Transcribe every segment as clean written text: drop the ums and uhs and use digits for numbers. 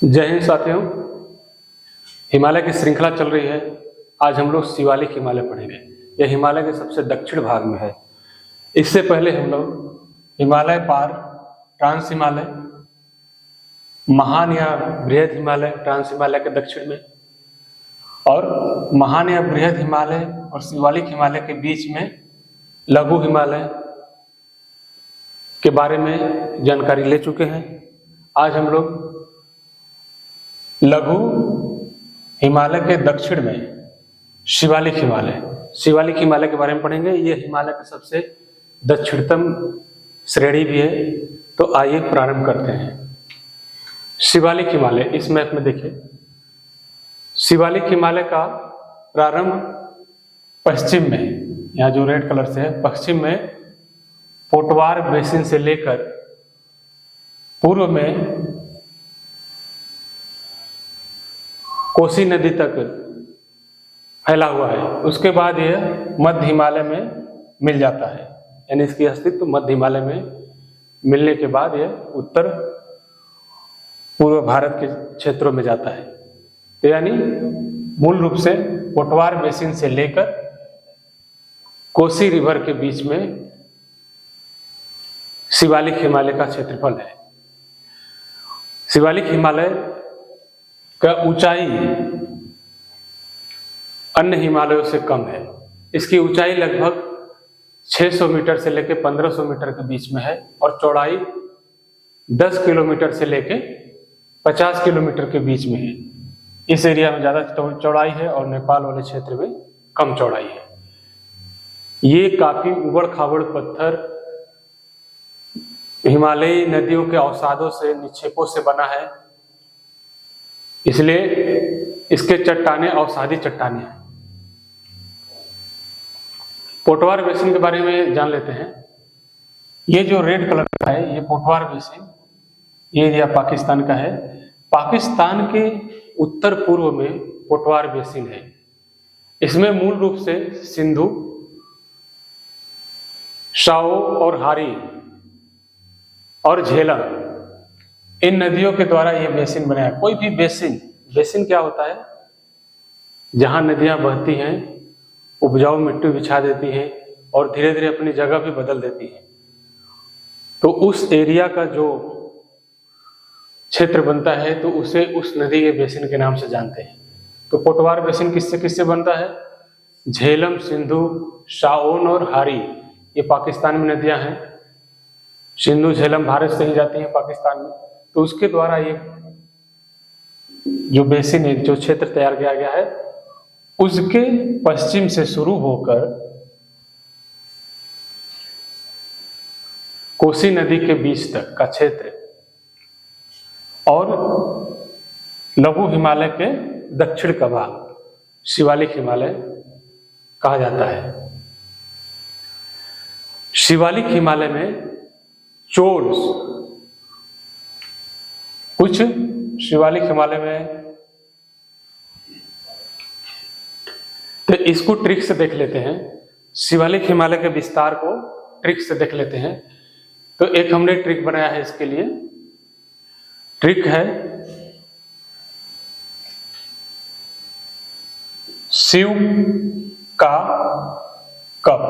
जय हिंद साथियों। हिमालय की श्रृंखला चल रही है। आज हम लोग शिवालिक हिमालय पढ़ेंगे। यह हिमालय के सबसे दक्षिण भाग में है। इससे पहले हम लोग हिमालय पार, ट्रांस हिमालय, महान या बृहद हिमालय ट्रांस हिमालय के दक्षिण में, और महान या बृहद हिमालय और शिवालिक हिमालय के बीच में लघु हिमालय के बारे में जानकारी ले चुके हैं। आज हम लोग लघु हिमालय के दक्षिण में शिवालिक हिमालय के बारे में पढ़ेंगे। ये हिमालय का सबसे दक्षिणतम श्रेणी भी है। तो आइए प्रारंभ करते हैं। शिवालिक हिमालय, इस मैप में देखिए, शिवालिक हिमालय का प्रारंभ पश्चिम में, यहाँ जो रेड कलर से है, पश्चिम में पोटवार बेसिन से लेकर पूर्व में कोसी नदी तक फैला हुआ है। उसके बाद यह मध्य हिमालय में मिल जाता है, यानी इसकी अस्तित्व मध्य हिमालय में मिलने के बाद यह उत्तर पूर्व भारत के क्षेत्रों में जाता है। तो यानी मूल रूप से पोटवार बेसिन से लेकर कोसी रिवर के बीच में शिवालिक हिमालय का क्षेत्रफल है। शिवालिक हिमालय का ऊंचाई अन्य हिमालयों से कम है। इसकी ऊंचाई लगभग 600 मीटर से लेकर 1500 मीटर के बीच में है और चौड़ाई 10 किलोमीटर से लेकर 50 किलोमीटर के बीच में है। इस एरिया में ज्यादा चौड़ाई है और नेपाल वाले क्षेत्र में कम चौड़ाई है। ये काफी उबड़ खाबड़ पत्थर हिमालयी नदियों के अवसादों से, निक्षेपों से बना है, इसलिए इसके चट्टानें अवसादी चट्टानें हैं। पोटवार बेसिन के बारे में जान लेते हैं। ये जो रेड कलर का है, ये पोटवार बेसिन, ये एरिया पाकिस्तान का है। पाकिस्तान के उत्तर पूर्व में पोटवार बेसिन है। इसमें मूल रूप से सिंधु, शाओ और हारी और झेलम, इन नदियों के द्वारा यह बेसिन बनाया। कोई भी बेसिन क्या होता है? जहां नदियां बहती हैं, उपजाऊ मिट्टी बिछा देती हैं और धीरे धीरे अपनी जगह भी बदल देती हैं। तो उस एरिया का जो क्षेत्र बनता है तो उसे उस नदी के बेसिन के नाम से जानते हैं। तो पोटवार बेसिन किससे किससे बनता है? झेलम, सिंधु, शाओन और हारी, ये पाकिस्तान में नदियां हैं। सिंधु झेलम भारत से ही जाती हैं पाकिस्तान में। तो उसके द्वारा ये जो बेसिन है, जो क्षेत्र तैयार किया गया है, उसके पश्चिम से शुरू होकर कोसी नदी के बीच तक का क्षेत्र और लघु हिमालय के दक्षिण का भाग शिवालिक हिमालय कहा जाता है। शिवालिक हिमालय में चोल्स, कुछ शिवालिक हिमालय में, तो इसको ट्रिक से देख लेते हैं। शिवालिक हिमालय के विस्तार को ट्रिक से देख लेते हैं। तो एक हमने ट्रिक बनाया है इसके लिए। ट्रिक है शिव का कप।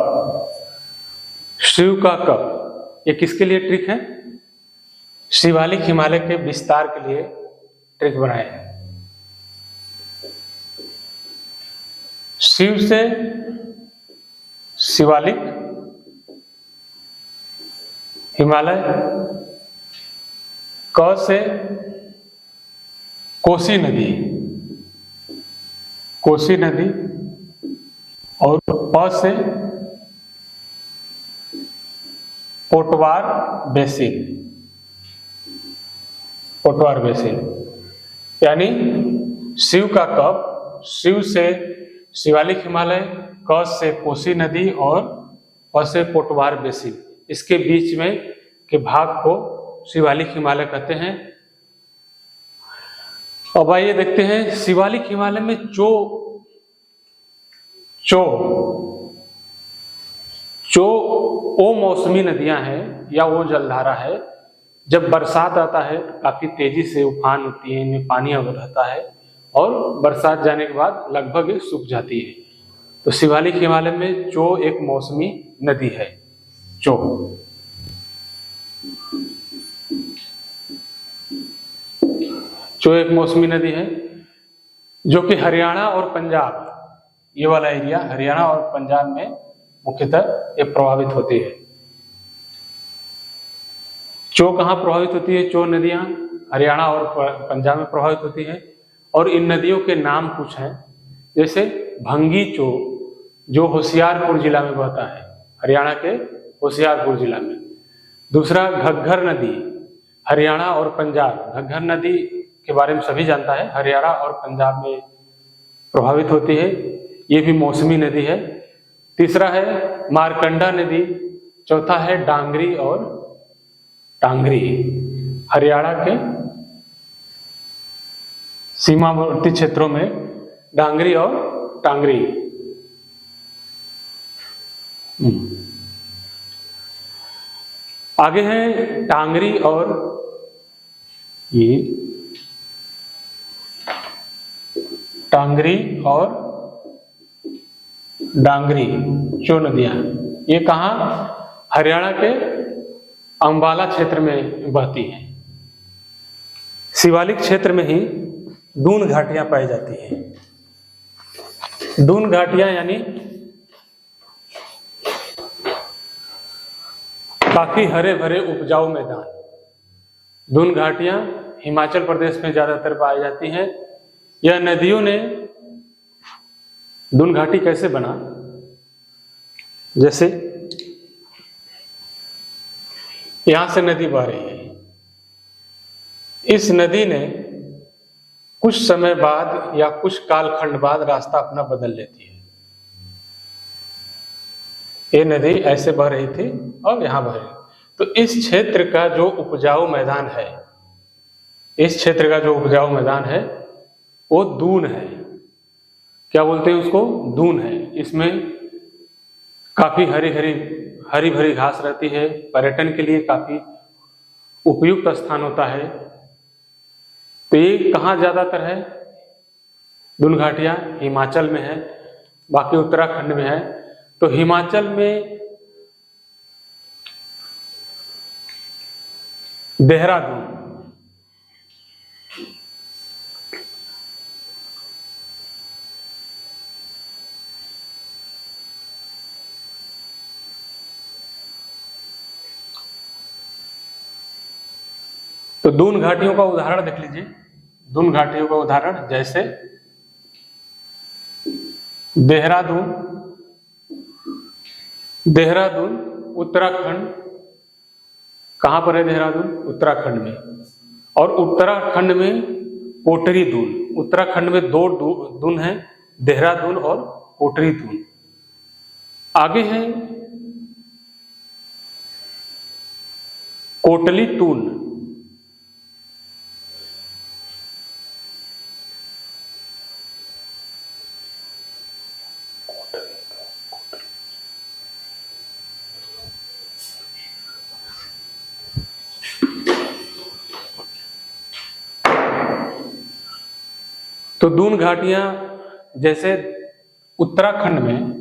शिव का कप, ये किसके लिए ट्रिक है? शिवालिक हिमालय के विस्तार के लिए ट्रिक बनाया है। शिव से शिवालिक हिमालय, क से कोसी नदी और प से पोटवार बेसिन, यानी शिव का कप, शिव से शिवालिक हिमालय, क से कोसी नदी और प से पोटवार बेसिन, इसके बीच में के भाग को शिवालिक हिमालय कहते हैं। अब आइए देखते हैं शिवालिक हिमालय में जो ओ मौसमी नदियां हैं या वो जलधारा है, जब बरसात आता है काफी तेजी से उफान होती है, इनमें पानी रहता है और बरसात जाने के बाद लगभग ये सूख जाती है। तो शिवालिक हिमालय में चो एक मौसमी नदी है। चो एक मौसमी नदी है जो कि हरियाणा और पंजाब, ये वाला एरिया हरियाणा और पंजाब में मुख्यतः ये प्रभावित होती है। चो कहाँ प्रभावित होती है? चो नदियां हरियाणा और पंजाब में प्रभावित होती है। और इन नदियों के नाम कुछ हैं, जैसे भंगी चो जो होशियारपुर जिला में बहता है, हरियाणा के होशियारपुर जिला में। दूसरा घग्गर नदी, हरियाणा और पंजाब। घग्गर नदी के बारे में सभी जानता है, हरियाणा और पंजाब में प्रभावित होती है, ये भी मौसमी नदी है। तीसरा है मारकंडा नदी। चौथा है डांगरी और टांगरी, हरियाणा के सीमावर्ती क्षेत्रों में डांगरी और टांगरी। आगे है टांगरी और ये टांगरी और डांगरी चो नदियां, ये कहाँ? हरियाणा के अंबाला क्षेत्र में बहती है। शिवालिक क्षेत्र में ही दून घाटियां पाई जाती हैं। दून घाटियां यानी काफी हरे भरे उपजाऊ मैदान। दून घाटियां हिमाचल प्रदेश में ज्यादातर पाई जाती हैं। यह नदियों ने, दून घाटी कैसे बना? जैसे यहां से नदी बह रही है, इस नदी ने कुछ समय बाद या कुछ कालखंड बाद रास्ता अपना बदल लेती है। ये नदी ऐसे बह रही थी और यहां बह रही, तो इस क्षेत्र का जो उपजाऊ मैदान है, इस क्षेत्र का जो उपजाऊ मैदान है वो दून है। क्या बोलते हैं उसको? दून है। इसमें काफी हरी भरी घास रहती है, पर्यटन के लिए काफी उपयुक्त स्थान होता है। तो ये कहाँ ज्यादातर है? दून घाटियां हिमाचल में है, बाकी उत्तराखंड में है। तो हिमाचल में देहरादून, तो दून घाटियों का उदाहरण देख लीजिए। दून घाटियों का उदाहरण जैसे देहरादून, देहरादून उत्तराखंड। कहां पर है देहरादून? उत्तराखंड में। और उत्तराखंड में कोटरी दून। उत्तराखंड में दो दून है, देहरादून और कोटरी दून। आगे है कोटली तून। तो दून घाटियां जैसे उत्तराखंड में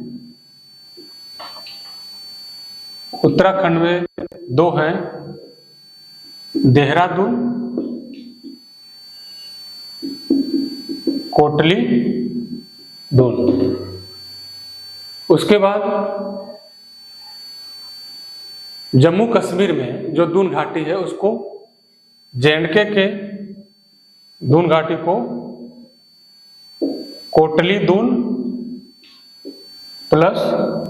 दो हैं, देहरादून, कोटली दून। उसके बाद जम्मू कश्मीर में जो दून घाटी है उसको जे&के के दून घाटी को कोटली दून प्लस